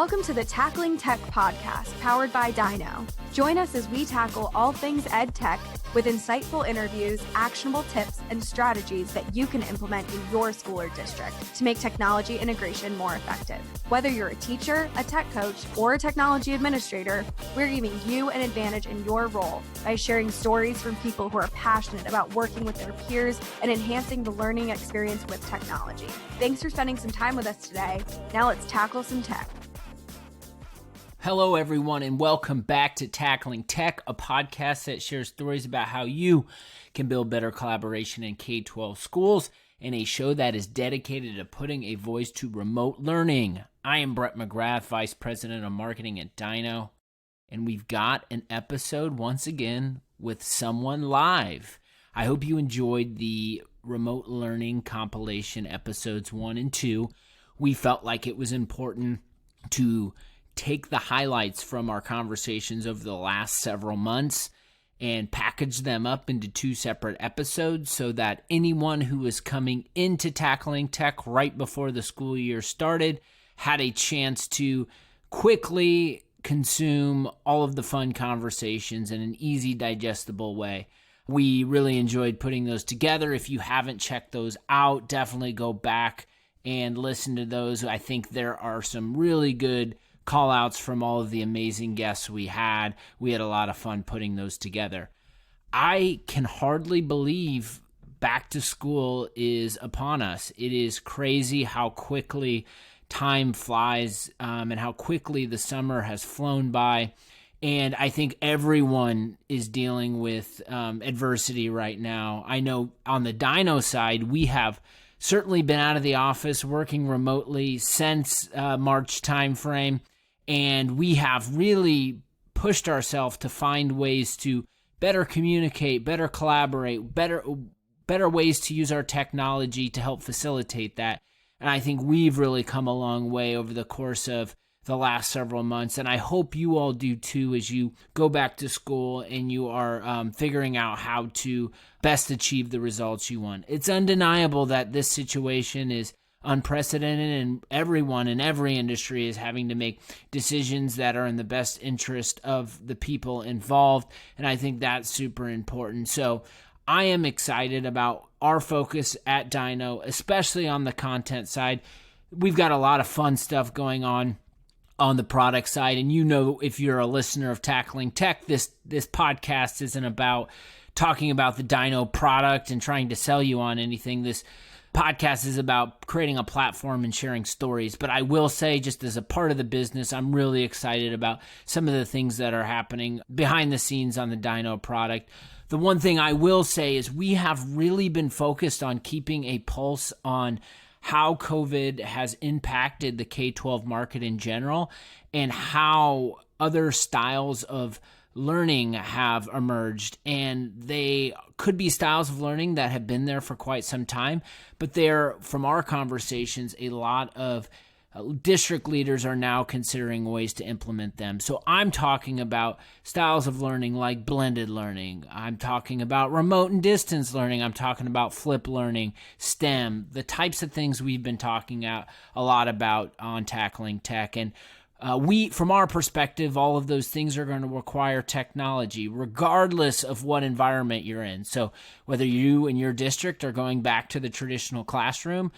Welcome to the Tackling Tech podcast, powered by Dyknow. Join us as we tackle all things ed tech with insightful interviews, actionable tips, and strategies that you can implement in your school or district to make technology integration more effective. Whether you're a teacher, a tech coach, or a technology administrator, we're giving you an advantage in your role by sharing stories from people who are passionate about working with their peers and enhancing the learning experience with technology. Thanks for spending some time with us today. Now let's tackle some tech. Hello, everyone, and welcome back to Tackling Tech, a podcast that shares stories about how you can build better collaboration in K-12 schools, and a show that is dedicated to putting a voice to remote learning. I am Brett McGrath, Vice President of Marketing at Dyknow, and we've got an episode once again with someone live. I hope you enjoyed the remote learning compilation episodes 1 and 2. We felt like it was important to take the highlights from our conversations over the last several months and package them up into 2 separate episodes so that anyone who was coming into Tackling Tech right before the school year started had a chance to quickly consume all of the fun conversations in an easy, digestible way. We really enjoyed putting those together. If you haven't checked those out, definitely go back and listen to those. I think there are some really good call outs from all of the amazing guests we had. We had a lot of fun putting those together. I can hardly believe back to school is upon us. It is crazy how quickly time flies and how quickly the summer has flown by. And I think everyone is dealing with adversity right now. I know on the Dyknow side, we have certainly been out of the office working remotely since March timeframe. And we have really pushed ourselves to find ways to better communicate, better collaborate, better ways to use our technology to help facilitate that. And I think we've really come a long way over the course of the last several months. And I hope you all do too as you go back to school and you are figuring out how to best achieve the results you want. It's undeniable that this situation is unprecedented, and everyone in every industry is having to make decisions that are in the best interest of the people involved, and I think that's super important. So I am excited about our focus at Dyknow, especially on the content side. We've got a lot of fun stuff going on the product side, and you know, if you're a listener of Tackling Tech, this podcast isn't about talking about the Dyknow product and trying to sell you on anything. This podcast is about creating a platform and sharing stories. But I will say, just as a part of the business, I'm really excited about some of the things that are happening behind the scenes on the Dyknow product. The one thing I will say is we have really been focused on keeping a pulse on how COVID has impacted the K-12 market in general and how other styles of learning have emerged, and they could be styles of learning that have been there for quite some time, but they're, from our conversations, a lot of district leaders are now considering ways to implement them. So I'm talking about styles of learning like blended learning. I'm talking about remote and distance learning. I'm talking about flipped learning, STEM, the types of things we've been talking a lot about on Tackling Tech. And from our perspective, all of those things are going to require technology, regardless of what environment you're in. So whether you and your district are going back to the traditional classroom,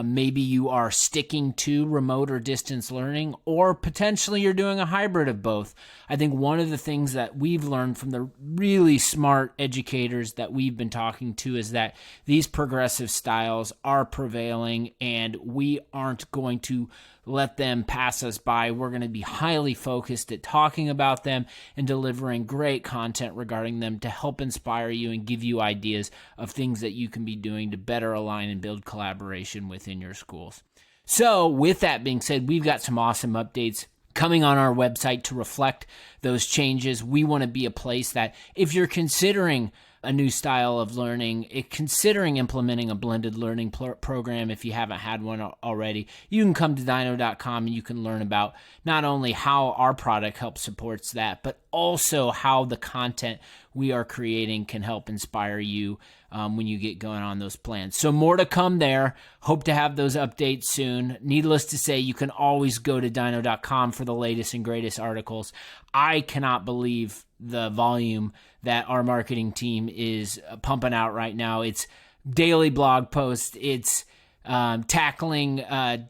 maybe you are sticking to remote or distance learning, or potentially you're doing a hybrid of both. I think one of the things that we've learned from the really smart educators that we've been talking to is that these progressive styles are prevailing, and we aren't going to let them pass us by. We're going to be highly focused at talking about them and delivering great content regarding them to help inspire you and give you ideas of things that you can be doing to better align and build collaboration within your schools. So with that being said, we've got some awesome updates coming on our website to reflect those changes. We want to be a place that if you're considering a new style of learning, considering implementing a blended learning program, if you haven't had one already, you can come to Dyknow.com and you can learn about not only how our product helps supports that, but also how the content we are creating can help inspire you when you get going on those plans. So more to come there. Hope to have those updates soon. Needless to say, you can always go to Dyknow.com for the latest and greatest articles. I cannot believe the volume that our marketing team is pumping out right now. It's daily blog posts. It's tackling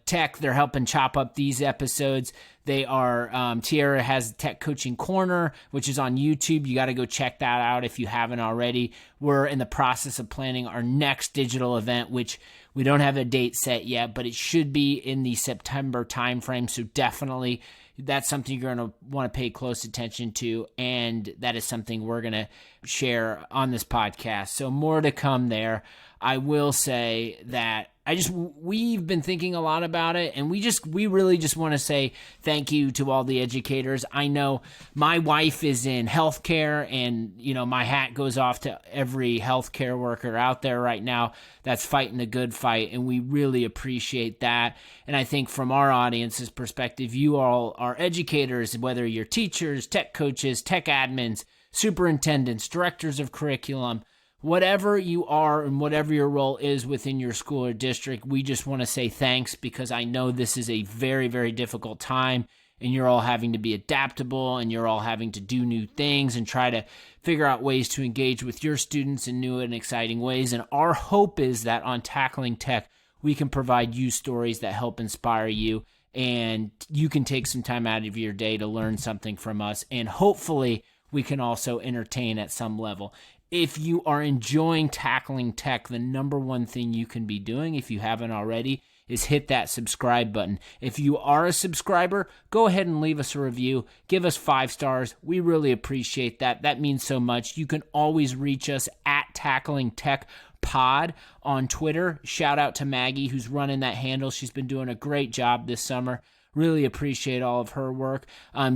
tech. They're helping chop up these episodes. They are, Tierra has Tech Coaching Corner, which is on YouTube. You got to go check that out if you haven't already. We're in the process of planning our next digital event, which we don't have a date set yet, but it should be in the September timeframe. So definitely that's something you're going to want to pay close attention to. And that is something we're going to share on this podcast. So more to come there. I will say that we've been thinking a lot about it, and we really just want to say thank you to all the educators. I know my wife is in healthcare, and my hat goes off to every healthcare worker out there right now that's fighting the good fight, and we really appreciate that. And I think from our audience's perspective, you all are educators, whether you're teachers, tech coaches, tech admins, superintendents, directors of curriculum, whatever you are and whatever your role is within your school or district, we just want to say thanks, because I know this is a very, very difficult time, and you're all having to be adaptable, and you're all having to do new things and try to figure out ways to engage with your students in new and exciting ways. And our hope is that on Tackling Tech, we can provide you stories that help inspire you, and you can take some time out of your day to learn something from us, and hopefully we can also entertain at some level. If you are enjoying Tackling Tech, the number one thing you can be doing, if you haven't already, is hit that subscribe button. If you are a subscriber, go ahead and leave us a review. Give us 5 stars. We really appreciate that. That means so much. You can always reach us at Tackling Tech Pod on Twitter. Shout out to Maggie, who's running that handle. She's been doing a great job this summer. Really appreciate all of her work.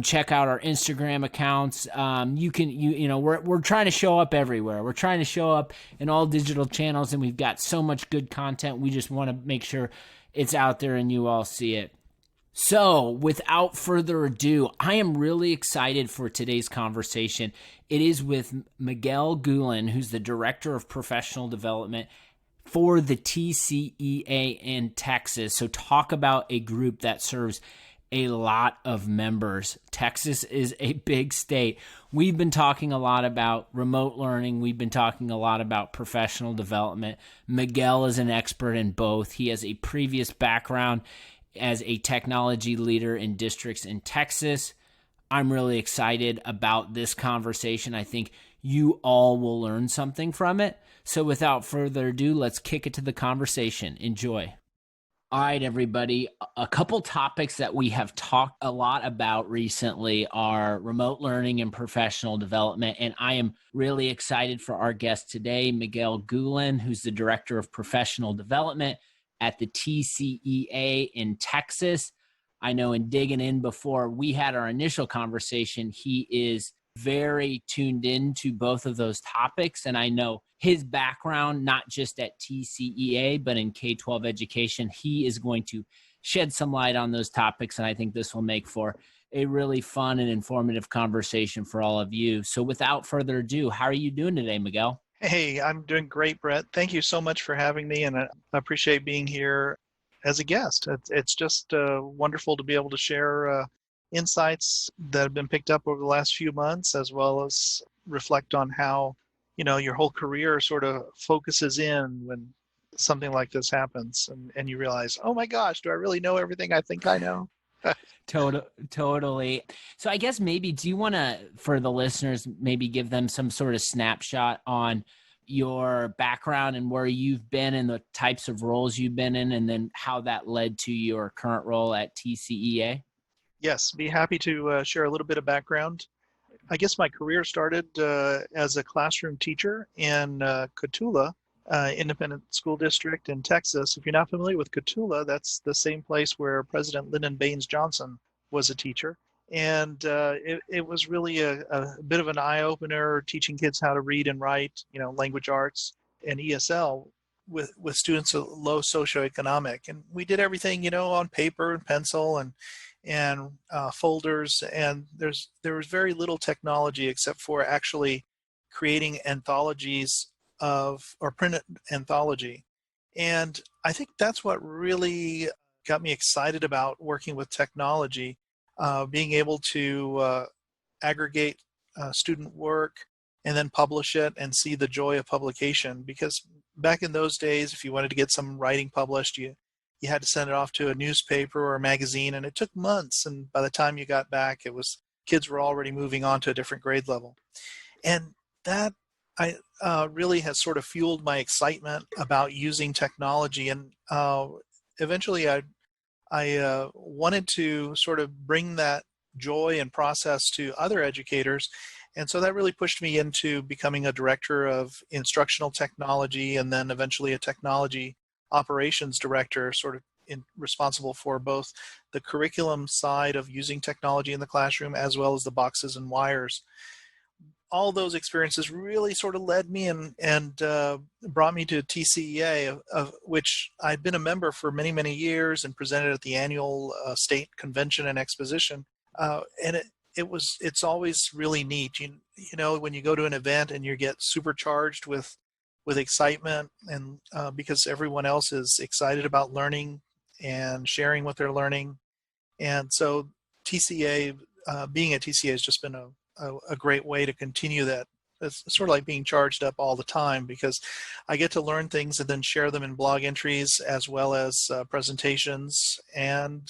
Check out our Instagram accounts. We're trying to show up everywhere. We're trying to show up in all digital channels, and we've got so much good content. We just want to make sure it's out there and you all see it. So without further ado, I am really excited for today's conversation. It is with Miguel Guhlin, who's the Director of Professional Development for the TCEA in Texas. So talk about a group that serves a lot of members. Texas is a big state. We've been talking a lot about remote learning. We've been talking a lot about professional development. Miguel is an expert in both. He has a previous background as a technology leader in districts in Texas. I'm really excited about this conversation. I think you all will learn something from it. So without further ado, let's kick it to the conversation. Enjoy. All right, everybody. A couple topics that we have talked a lot about recently are remote learning and professional development. And I am really excited for our guest today, Miguel Guhlin, who's the Director of Professional Development at the TCEA in Texas. I know in digging in before we had our initial conversation, he is very tuned in to both of those topics. And I know his background, not just at TCEA, but in K-12 education, he is going to shed some light on those topics. And I think this will make for a really fun and informative conversation for all of you. So without further ado, how are you doing today, Miguel? Hey, I'm doing great, Brett. Thank you so much for having me, and I appreciate being here as a guest. It's just wonderful to be able to share insights that have been picked up over the last few months, as well as reflect on how, your whole career sort of focuses in when something like this happens, and you realize, oh my gosh, do I really know everything I think I know? Totally. So I guess maybe, do you want to, for the listeners, maybe give them some sort of snapshot on your background and where you've been and the types of roles you've been in, and then how that led to your current role at TCEA? Yes, be happy to share a little bit of background. I guess my career started as a classroom teacher in Cotulla, independent school district in Texas. If you're not familiar with Cotulla, that's the same place where President Lyndon Baines Johnson was a teacher. And it was really a bit of an eye-opener, teaching kids how to read and write, language arts and ESL with students of low socioeconomic. And we did everything, on paper and pencil and folders. And there was very little technology except for actually creating anthologies or print anthology. And I think that's what really got me excited about working with technology, being able to aggregate student work and then publish it and see the joy of publication. Because back in those days, if you wanted to get some writing published, you had to send it off to a newspaper or a magazine, and it took months. And by the time you got back, kids were already moving on to a different grade level. And that really has sort of fueled my excitement about using technology. And eventually I wanted to sort of bring that joy and process to other educators. And so that really pushed me into becoming a director of instructional technology, and then eventually a technology operations director, sort of responsible for both the curriculum side of using technology in the classroom as well as the boxes and wires. All those experiences really sort of led me and brought me to TCEA, of which I'd been a member for many, many years and presented at the annual state convention and exposition. And it's always really neat. You know, when you go to an event and you get supercharged with excitement, and because everyone else is excited about learning and sharing what they're learning. And so TCEA, being at TCEA has just been a great way to continue that. It's sort of like being charged up all the time, because I get to learn things and then share them in blog entries as well as presentations and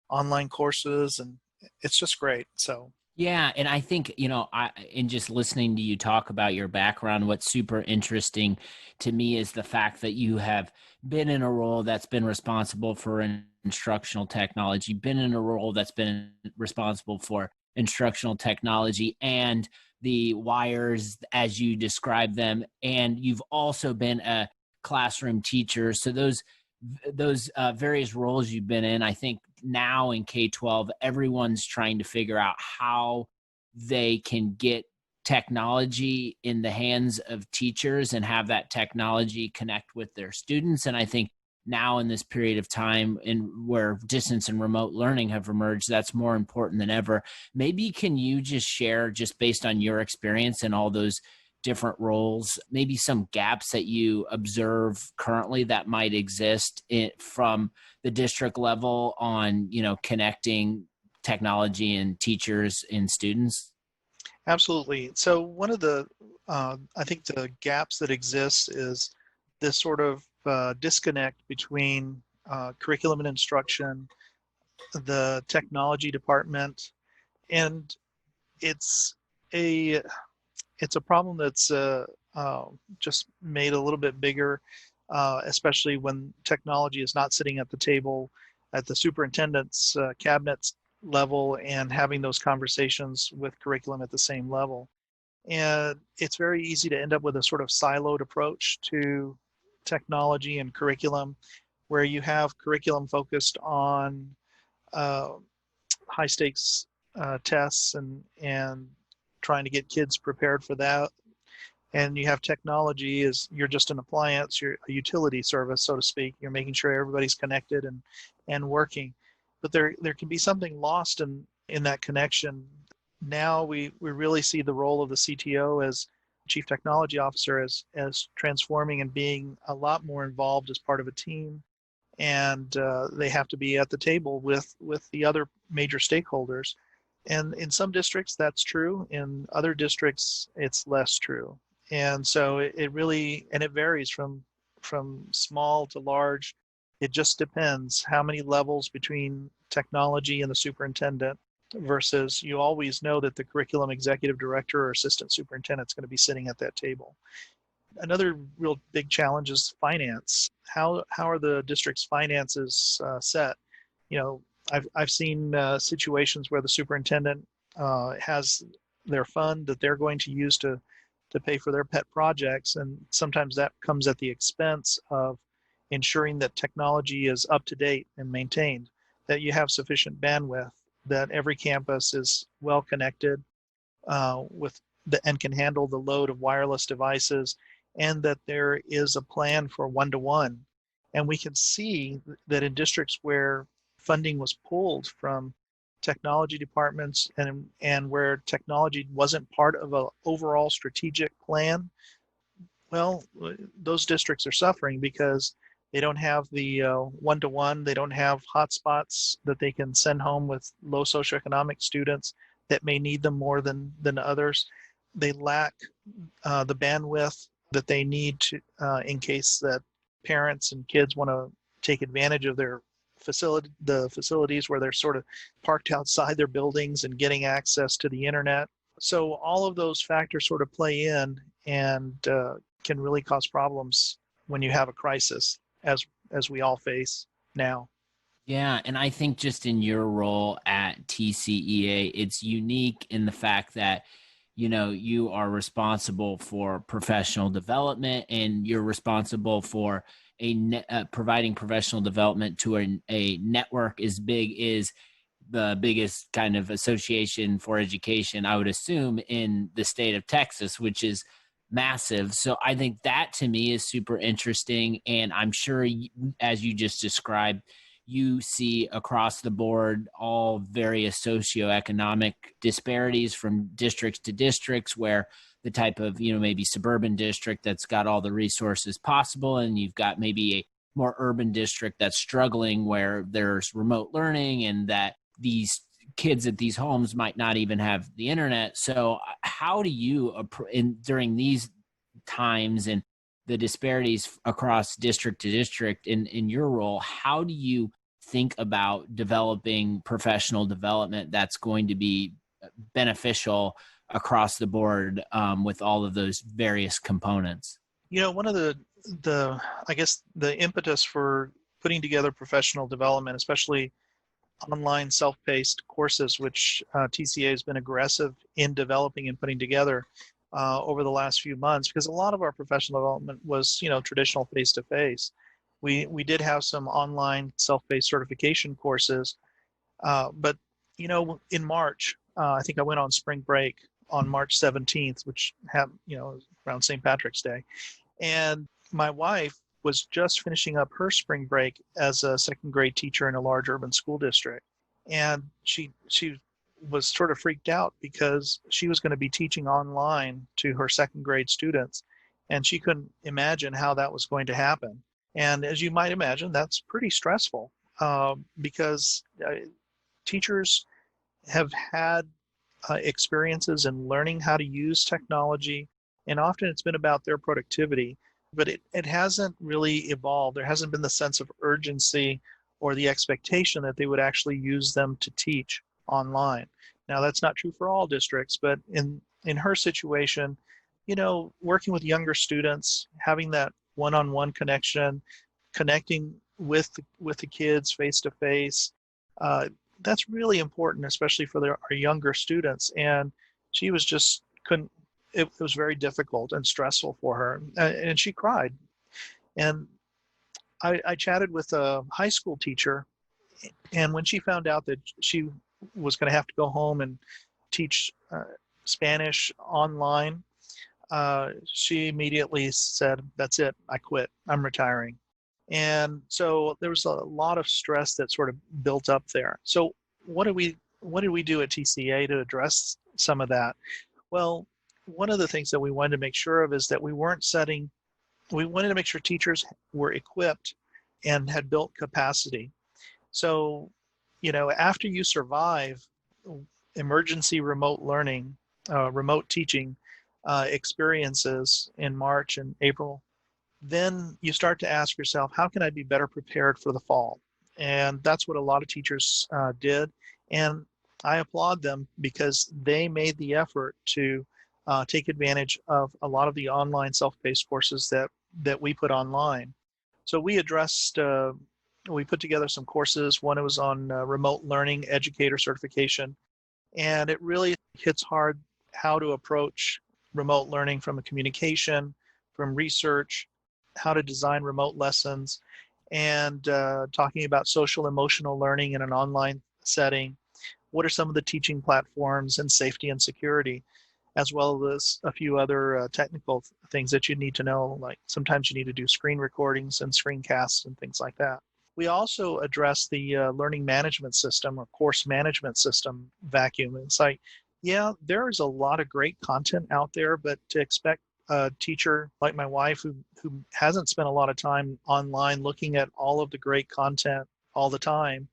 online courses, and it's just great. So Yeah, and I think, in just listening to you talk about your background, what's super interesting to me is the fact that you have been in a role that's been responsible for instructional technology, been in a role that's been responsible for instructional technology and the wires as you describe them, and you've also been a classroom teacher. So those various roles you've been in, I think now in K-12, everyone's trying to figure out how they can get technology in the hands of teachers and have that technology connect with their students. And I think now in this period of time where distance and remote learning have emerged, that's more important than ever. Maybe can you just share, just based on your experience in all those different roles, maybe some gaps that you observe currently that might exist from the district level on, connecting technology and teachers and students? absolutely. So one of the, I think the gaps that exist is this sort of disconnect between curriculum and instruction, the technology department, and it's a problem that's just made a little bit bigger, especially when technology is not sitting at the table at the superintendent's cabinets level and having those conversations with curriculum at the same level. And it's very easy to end up with a sort of siloed approach to technology and curriculum, where you have curriculum focused on high stakes tests and trying to get kids prepared for that. And you have technology as you're just an appliance, you're a utility service, so to speak. You're making sure everybody's connected and working. But there can be something lost in that connection. Now we really see the role of the CTO as Chief Technology Officer as transforming and being a lot more involved as part of a team. And they have to be at the table with the other major stakeholders. And in some districts, that's true. In other districts, it's less true. And so it really, and it varies from small to large. It just depends how many levels between technology and the superintendent, versus you always know that the curriculum executive director or assistant superintendent is going to be sitting at that table. Another real big challenge is finance. How are the district's finances set? I've seen situations where the superintendent has their fund that they're going to use to pay for their pet projects, and sometimes that comes at the expense of ensuring that technology is up to date and maintained, that you have sufficient bandwidth, that every campus is well connected and can handle the load of wireless devices, and that there is a plan for one-to-one. And we can see that in districts where funding was pulled from technology departments and where technology wasn't part of an overall strategic plan, Well, those districts are suffering because they don't have the one-to-one. They don't have hotspots that they can send home with low socioeconomic students that may need them more than others. They lack the bandwidth that they need to in case that parents and kids want to take advantage of the facilities where they're sort of parked outside their buildings and getting access to the internet. So all of those factors sort of play in and can really cause problems when you have a crisis, as we all face now. Yeah, and I think just in your role at TCEA, it's unique in the fact that you are responsible for professional development, and you're responsible for providing professional development to a network as big as the biggest kind of association for education, I would assume, in the state of Texas, which is massive. So I think that to me is super interesting. And I'm sure, as you just described, you see across the board all various socioeconomic disparities from districts to districts, where the type of, maybe suburban district that's got all the resources possible, and you've got maybe a more urban district that's struggling where there's remote learning and that these kids at these homes might not even have the internet. So how do you, during these times and the disparities across district to district in your role, how do you think about developing professional development that's going to be beneficial across the board with all of those various components? One of the I guess the impetus for putting together professional development, especially online self-paced courses, which TCA has been aggressive in developing and putting together over the last few months, because a lot of our professional development was, traditional face-to-face. We did have some online self-paced certification courses, but in March, I think I went on spring break on March 17th, which happened, around St. Patrick's Day, and my wife was just finishing up her spring break as a second grade teacher in a large urban school district. And she was sort of freaked out because she was going to be teaching online to her second grade students. And she couldn't imagine how that was going to happen. And as you might imagine, that's pretty stressful because teachers have had experiences in learning how to use technology. And often it's been about their productivity, but it hasn't really evolved. There hasn't been the sense of urgency or the expectation that they would actually use them to teach online. Now, that's not true for all districts, but in her situation, working with younger students, having that one-on-one connection, connecting with the kids face to face, that's really important, especially for our younger students. And she was just couldn't. It was very difficult and stressful for her, and she cried. And I chatted with a high school teacher, and when she found out that she was going to have to go home and teach Spanish online, she immediately said, "That's it. I quit. I'm retiring." And so there was a lot of stress that sort of built up there. So what did we do at TCA to address some of that? Well, one of the things that we wanted to make sure of is that we wanted to make sure teachers were equipped and had built capacity. So, after you survive emergency remote learning, remote teaching experiences in March and April, then you start to ask yourself, how can I be better prepared for the fall? And that's what a lot of teachers did. And I applaud them because they made the effort to take advantage of a lot of the online self-paced courses that we put online. So we put together some courses. One was on remote learning educator certification, and it really hits hard how to approach remote learning from a communication, from research, how to design remote lessons, and talking about social emotional learning in an online setting. What are some of the teaching platforms and safety and security, as well as a few other technical things that you need to know, like sometimes you need to do screen recordings and screencasts and things like that. We also address the learning management system or course management system vacuum. It's like, yeah, there is a lot of great content out there, but to expect a teacher like my wife who hasn't spent a lot of time online looking at all of the great content all the time,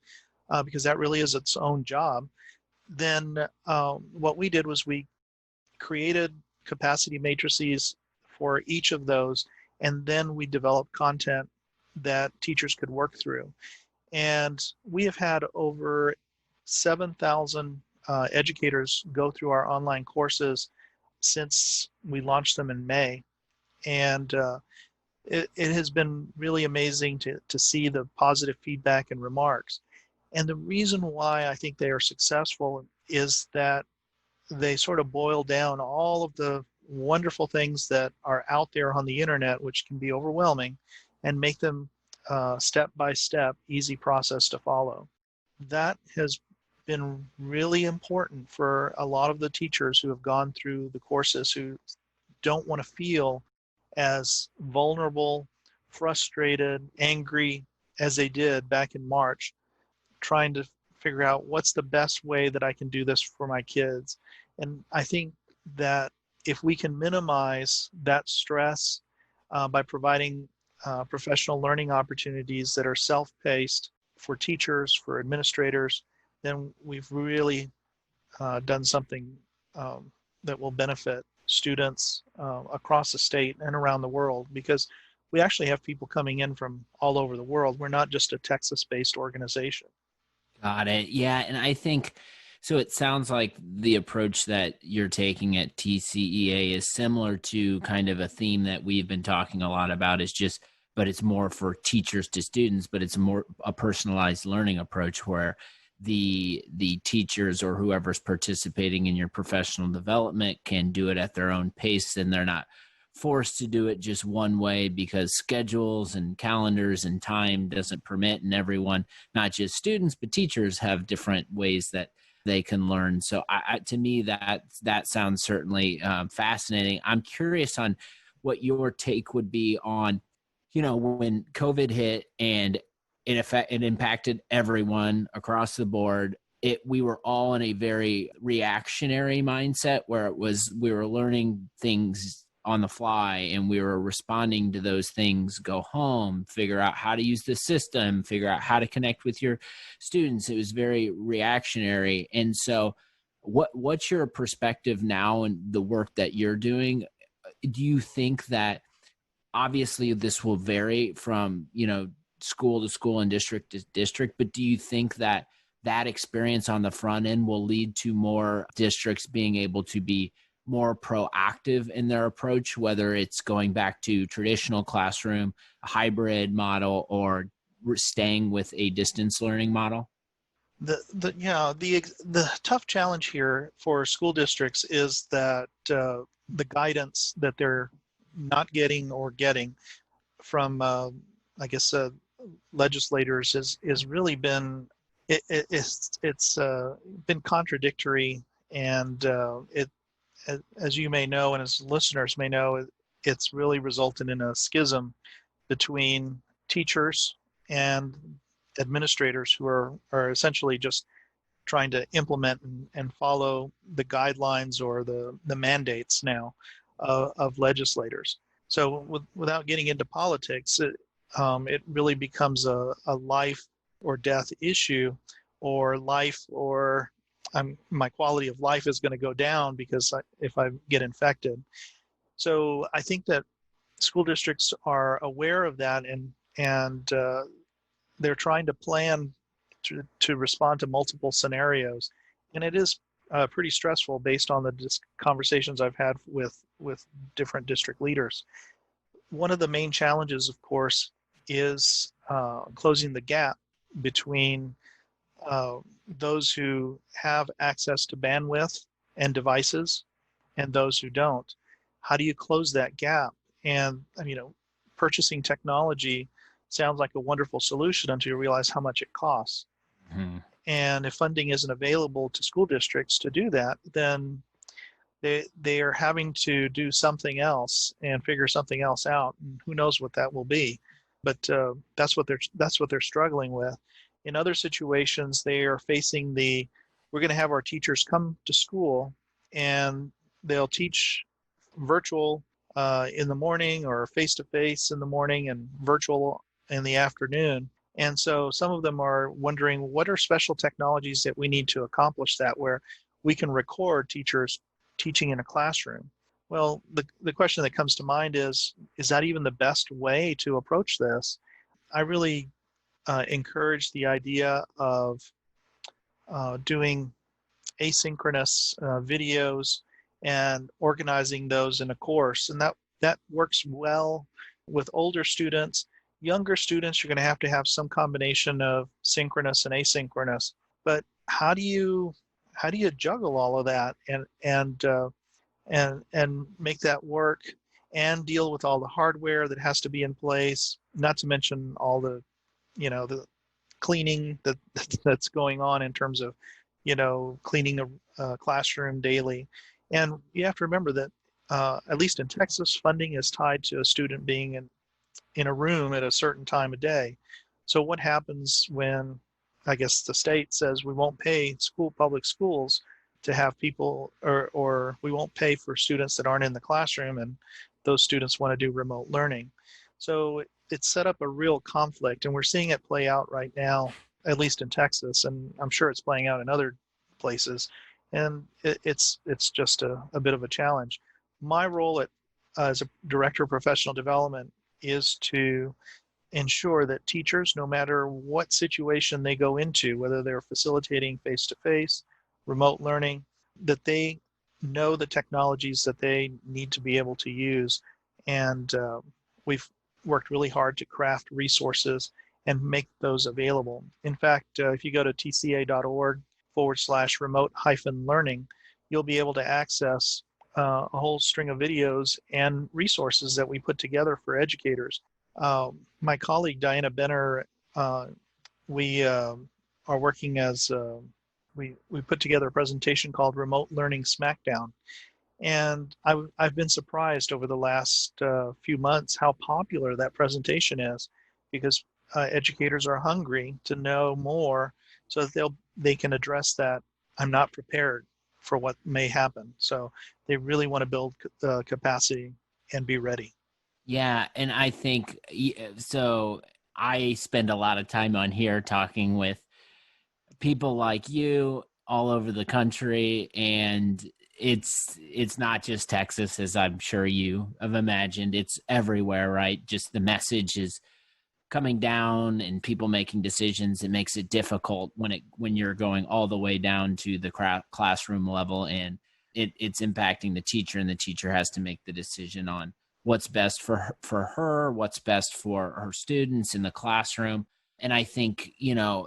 because that really is its own job, then what we did was we created capacity matrices for each of those, and then we developed content that teachers could work through. And we have had over 7,000 educators go through our online courses since we launched them in May. And it has been really amazing to see the positive feedback and remarks. And the reason why I think they are successful is that they sort of boil down all of the wonderful things that are out there on the internet, which can be overwhelming, and make them step-by-step, easy process to follow. That has been really important for a lot of the teachers who have gone through the courses, who don't want to feel as vulnerable, frustrated, angry as they did back in March, trying to figure out what's the best way that I can do this for my kids. And I think that if we can minimize that stress by providing professional learning opportunities that are self-paced for teachers, for administrators, then we've really done something that will benefit students across the state and around the world, because we actually have people coming in from all over the world. We're not just a Texas-based organization. Got it. Yeah. And I think so. It sounds like the approach that you're taking at TCEA is similar to kind of a theme that we've been talking a lot about, is just, but it's more for teachers to students, but it's more a personalized learning approach where the teachers or whoever's participating in your professional development can do it at their own pace, and they're not forced to do it just one way because schedules and calendars and time doesn't permit, and everyone, not just students but teachers, have different ways that they can learn. So to me that sounds certainly fascinating. I'm curious on what your take would be on, when COVID hit and it impacted everyone across the board. We were all in a very reactionary mindset where we were learning things on the fly, and we were responding to those things. Go home, figure out how to use the system, figure out how to connect with your students. It was very reactionary. And so what's your perspective now and the work that you're doing? Do you think that, obviously this will vary from, school to school and district to district, but do you think that experience on the front end will lead to more districts being able to be more proactive in their approach, whether it's going back to traditional classroom, a hybrid model, or staying with a distance learning model? The tough challenge here for school districts is that the guidance that they're not getting or getting from, legislators is really been it's been contradictory, and as you may know, and as listeners may know, it's really resulted in a schism between teachers and administrators who are essentially just trying to implement and follow the guidelines or the mandates now of legislators. So without getting into politics, it really becomes a life or death issue, or life or my quality of life is going to go down because if I get infected. So I think that school districts are aware of that, and they're trying to plan to respond to multiple scenarios. And it is pretty stressful based on the conversations I've had with different district leaders. One of the main challenges, of course, is closing the gap between those who have access to bandwidth and devices and those who don't. How do you close that gap? And purchasing technology sounds like a wonderful solution until you realize how much it costs. Mm-hmm. And if funding isn't available to school districts to do that, then they are having to do something else and figure something else out. And who knows what that will be? But that's what they're struggling with. In other situations, they are facing we're going to have our teachers come to school and they'll teach virtual in the morning, or face-to-face in the morning and virtual in the afternoon. And so some of them are wondering, what are special technologies that we need to accomplish that, where we can record teachers teaching in a classroom? Well, the question that comes to mind is that even the best way to approach this? I really encourage the idea of doing asynchronous videos and organizing those in a course. And that works well with older students. Younger students, you're going to have some combination of synchronous and asynchronous. But how do you juggle all of that and make that work and deal with all the hardware that has to be in place, not to mention all the the cleaning that's going on in terms of cleaning a classroom daily. And you have to remember that at least in Texas, funding is tied to a student being in a room at a certain time of day. So what happens when, I guess, the state says we won't pay public schools to have people, or we won't pay for students that aren't in the classroom, and those students want to do remote learning? So it's set up a real conflict, and we're seeing it play out right now, at least in Texas, and I'm sure it's playing out in other places. And it's just a bit of a challenge. My role as a director of professional development is to ensure that teachers, no matter what situation they go into, whether they're facilitating face-to-face, remote learning, that they know the technologies that they need to be able to use. And we've worked really hard to craft resources and make those available. In fact, if you go to tca.org/remote-learning, you'll be able to access a whole string of videos and resources that we put together for educators. My colleague Diana Benner, we are working as we put together a presentation called Remote Learning Smackdown. And I've been surprised over the last few months how popular that presentation is, because educators are hungry to know more so that they can address that I'm not prepared for what may happen. So they really want to build capacity and be ready. Yeah, and I think so. I spend a lot of time on here talking with people like you all over the country, and it's not just Texas, as I'm sure you have imagined. It's everywhere, right? Just the message is coming down and people making decisions. It makes it difficult when you're going all the way down to the classroom level, and it's impacting the teacher, and the teacher has to make the decision on what's best for her, what's best for her students in the classroom. And I think, a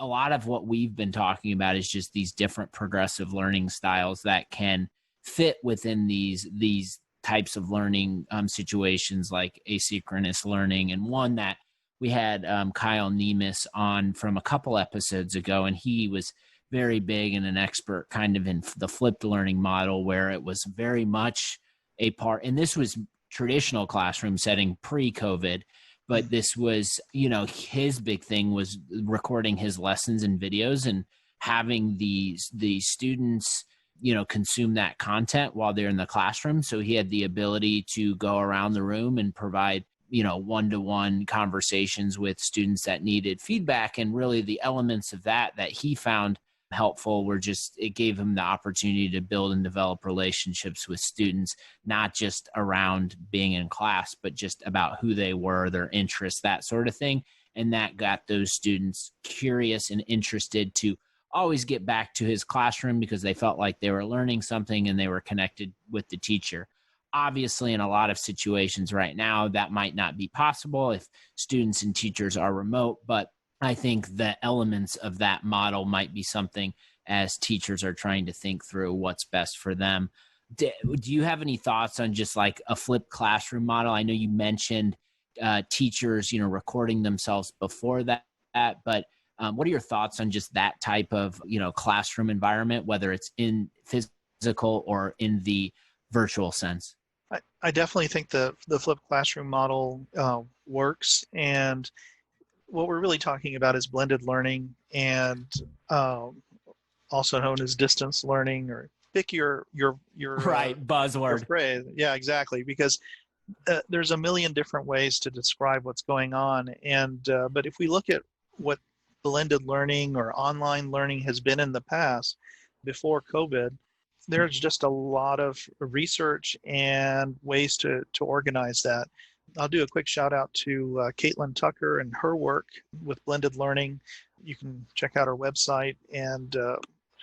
lot of what we've been talking about is just these different progressive learning styles that can fit within these types of learning situations, like asynchronous learning. And one that we had Kyle Nemes on from a couple episodes ago, and he was very big and an expert kind of in the flipped learning model, where it was very much a part, and this was traditional classroom setting pre-COVID, but this was, his big thing was recording his lessons and videos and having the students, consume that content while they're in the classroom. So he had the ability to go around the room and provide, one-to-one conversations with students that needed feedback. And really the elements of that he found helpful were just, it gave him the opportunity to build and develop relationships with students, not just around being in class, but just about who they were, their interests, that sort of thing. And that got those students curious and interested to always get back to his classroom because they felt like they were learning something and they were connected with the teacher. Obviously, in a lot of situations right now, that might not be possible if students and teachers are remote, but I think the elements of that model might be something as teachers are trying to think through what's best for them. Do you have any thoughts on just like a flipped classroom model? I know you mentioned teachers, recording themselves before that, but what are your thoughts on just that type of, classroom environment, whether it's in physical or in the virtual sense? I definitely think the flipped classroom model works. And what we're really talking about is blended learning, and also known as distance learning or pick your Right, buzzword. phrase. Yeah, exactly. Because there's a million different ways to describe what's going on. And but if we look at what blended learning or online learning has been in the past, before COVID, there's just a lot of research and ways to organize that. I'll do a quick shout out to Caitlin Tucker and her work with blended learning. You can check out her website, and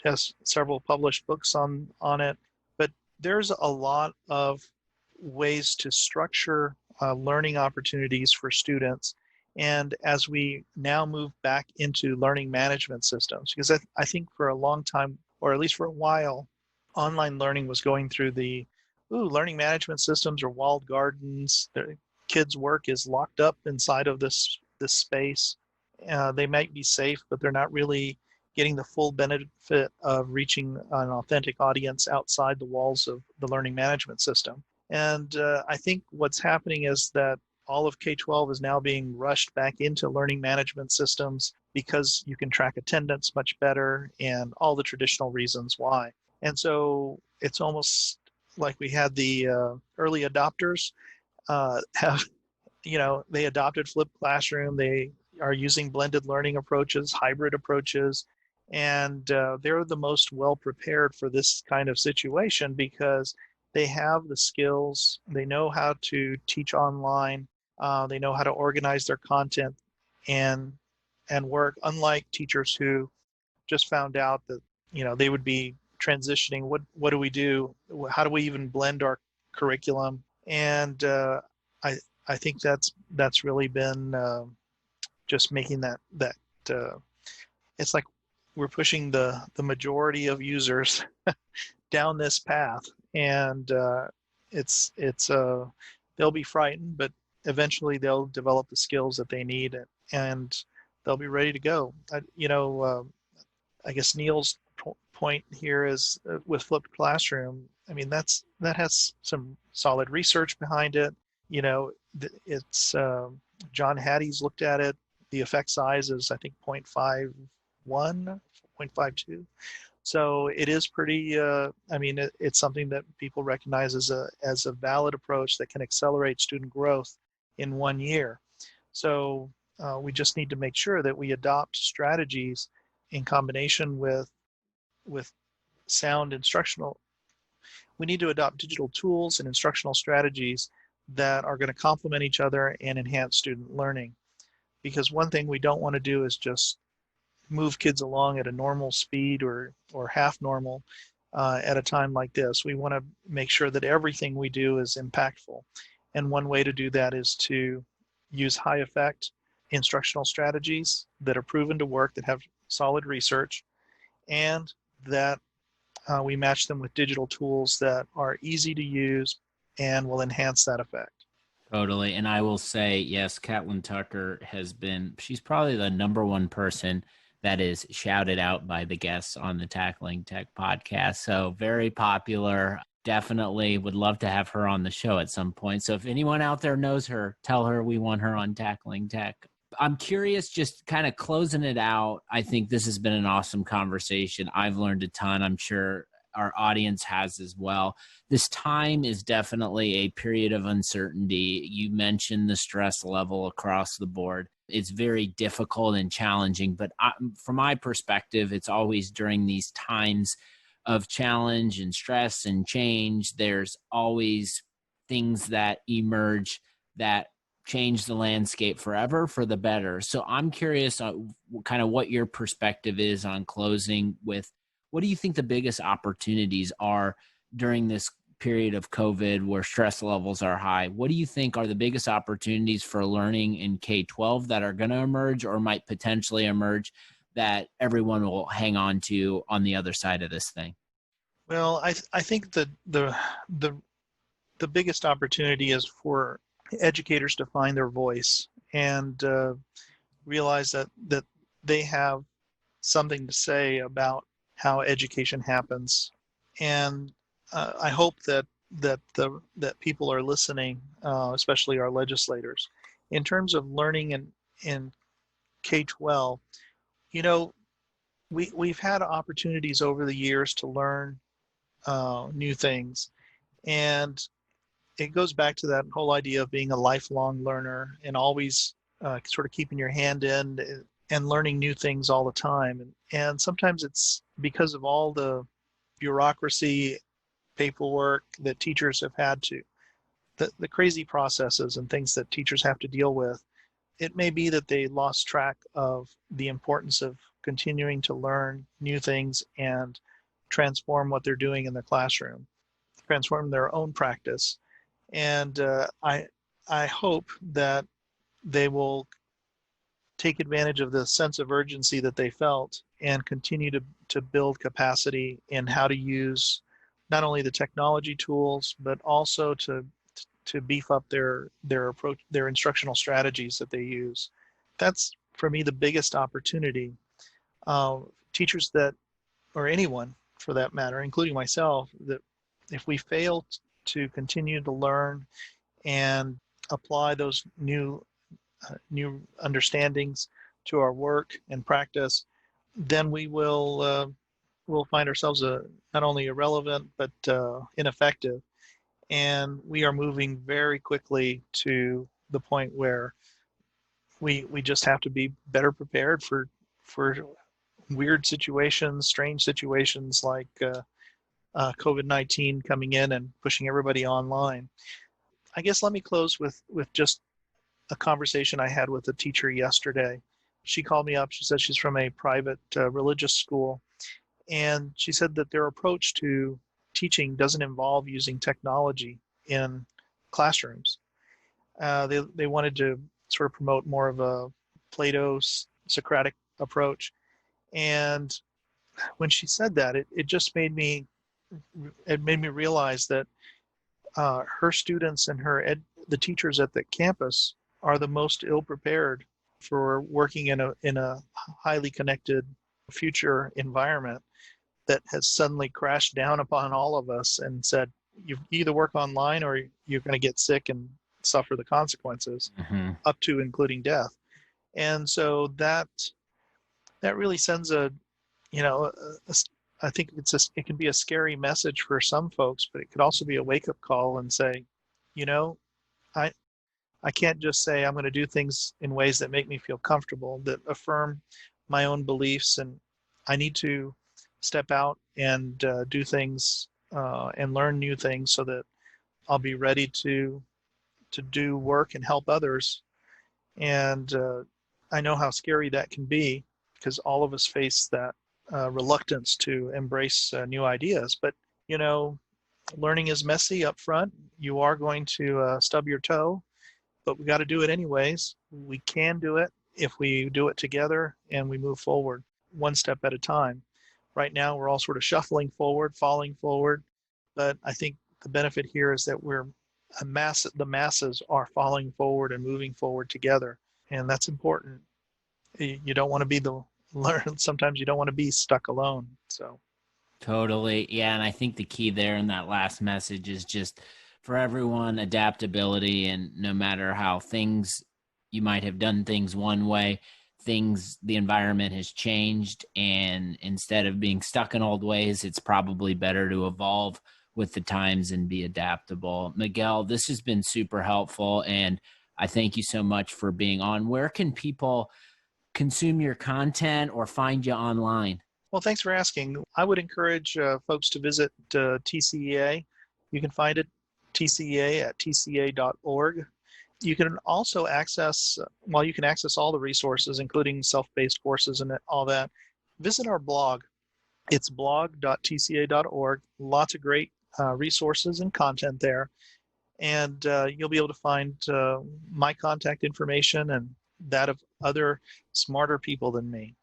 has several published books on it. But there's a lot of ways to structure learning opportunities for students. And as we now move back into learning management systems, because I think for a long time, or at least for a while, online learning was going through learning management systems are walled gardens. The kids' work is locked up inside of this space. They might be safe, but they're not really getting the full benefit of reaching an authentic audience outside the walls of the learning management system. And I think what's happening is that all of K-12 is now being rushed back into learning management systems because you can track attendance much better and all the traditional reasons why. And so it's almost like we had the early adopters they adopted flipped classroom. They are using blended learning approaches, hybrid approaches, and they're the most well prepared for this kind of situation because they have the skills. They know how to teach online. They know how to organize their content and work, unlike teachers who just found out that they would be transitioning. What do we do? How do we even blend our curriculum? And I think that's really been just making that it's like we're pushing the majority of users down this path, and they'll be frightened, but eventually they'll develop the skills that they need, and they'll be ready to go. I guess Neil's point here is with flipped classroom. I mean, that has some solid research behind it. It's John Hattie's looked at it. The effect size is, I think, 0.51, 0.52. So it is pretty, it's something that people recognize as a valid approach that can accelerate student growth in 1 year. So we just need to make sure that we adopt strategies in combination with sound instructional. We need to adopt digital tools and instructional strategies that are going to complement each other and enhance student learning. Because one thing we don't want to do is just move kids along at a normal speed or half normal at a time like this. We want to make sure that everything we do is impactful. And one way to do that is to use high effect instructional strategies that are proven to work, that have solid research, and that we match them with digital tools that are easy to use and will enhance that effect. Totally. And I will say, yes, Caitlin Tucker she's probably the number one person that is shouted out by the guests on the Tackling Tech podcast. So very popular. Definitely would love to have her on the show at some point. So if anyone out there knows her, tell her we want her on Tackling Tech. I'm curious, just kind of closing it out. I think this has been an awesome conversation. I've learned a ton. I'm sure our audience has as well. This time is definitely a period of uncertainty. You mentioned the stress level across the board. It's very difficult and challenging, but from my perspective, it's always during these times of challenge and stress and change, there's always things that emerge that change the landscape forever for the better. So I'm curious kind of what your perspective is on closing with, what do you think the biggest opportunities are during this period of COVID where stress levels are high? What do you think are the biggest opportunities for learning in K-12 that are going to emerge or might potentially emerge that everyone will hang on to on the other side of this thing? Well, I think that the biggest opportunity is for educators to find their voice and realize that they have something to say about how education happens. And I hope that people are listening, especially our legislators. In terms of learning in K-12, we've had opportunities over the years to learn new things. And it goes back to that whole idea of being a lifelong learner and always sort of keeping your hand in and learning new things all the time. And sometimes it's because of all the bureaucracy, paperwork that teachers have had to, the crazy processes and things that teachers have to deal with. It may be that they lost track of the importance of continuing to learn new things and transform what they're doing in the classroom, transform their own practice. And I hope that they will take advantage of the sense of urgency that they felt and continue to build capacity in how to use not only the technology tools, but also to beef up their approach, their instructional strategies that they use. That's, for me, the biggest opportunity. Teachers that, or anyone for that matter, including myself, that if we fail to continue to learn and apply those new understandings to our work and practice, then we will we'll find ourselves not only irrelevant but ineffective. And we are moving very quickly to the point where we just have to be better prepared for weird situations, strange situations like COVID-19 coming in and pushing everybody online. I guess let me close with just a conversation I had with a teacher yesterday. She called me up. She said she's from a private religious school. And she said that their approach to teaching doesn't involve using technology in classrooms. They wanted to sort of promote more of a Plato Socratic approach. And when she said that, it just made me realize that her students and the teachers at the campus are the most ill-prepared for working in a highly connected future environment that has suddenly crashed down upon all of us and said, you either work online or you're going to get sick and suffer the consequences, up to including death. And so that really sends I think it can be a scary message for some folks, but it could also be a wake-up call and say, I can't just say I'm going to do things in ways that make me feel comfortable, that affirm my own beliefs, and I need to step out and do things and learn new things so that I'll be ready to do work and help others. And I know how scary that can be because all of us face that reluctance to embrace new ideas. But, learning is messy up front. You are going to stub your toe, but we got to do it anyways. We can do it if we do it together and we move forward one step at a time. Right now, we're all sort of shuffling forward, falling forward. But I think the benefit here is that the masses are falling forward and moving forward together. And that's important. You don't want to be sometimes you don't want to be stuck alone. So. Totally. Yeah. And I think the key there in that last message is just for everyone, adaptability. And no matter how you might have done things one way, the environment has changed. And instead of being stuck in old ways, it's probably better to evolve with the times and be adaptable. Miguel, this has been super helpful. And I thank you so much for being on. Where can people consume your content or find you online? Well, thanks for asking. I would encourage folks to visit TCEA. You can find it TCEA at tcea.org. You can also access all the resources, including self-paced courses and all that. Visit our blog. It's blog.tca.org. Lots of great resources and content there. And you'll be able to find my contact information and that of other smarter people than me.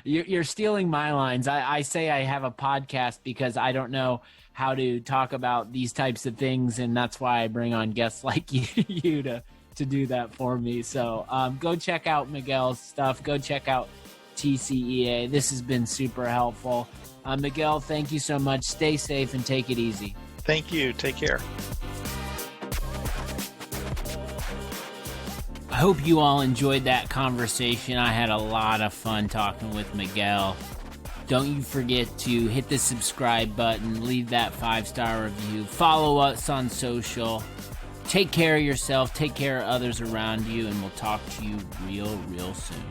You're stealing my lines. I say I have a podcast because I don't know how to talk about these types of things, and that's why I bring on guests like you to do that for me. So go check out Miguel's stuff. Go check out TCEA. This has been super helpful. Miguel, thank you so much. Stay safe and take it easy. Thank you. Take care. I hope you all enjoyed that conversation. I had a lot of fun talking with Miguel. Don't you forget to hit the subscribe button, leave that 5-star review, follow us on social. Take care of yourself, take care of others around you, and we'll talk to you real soon.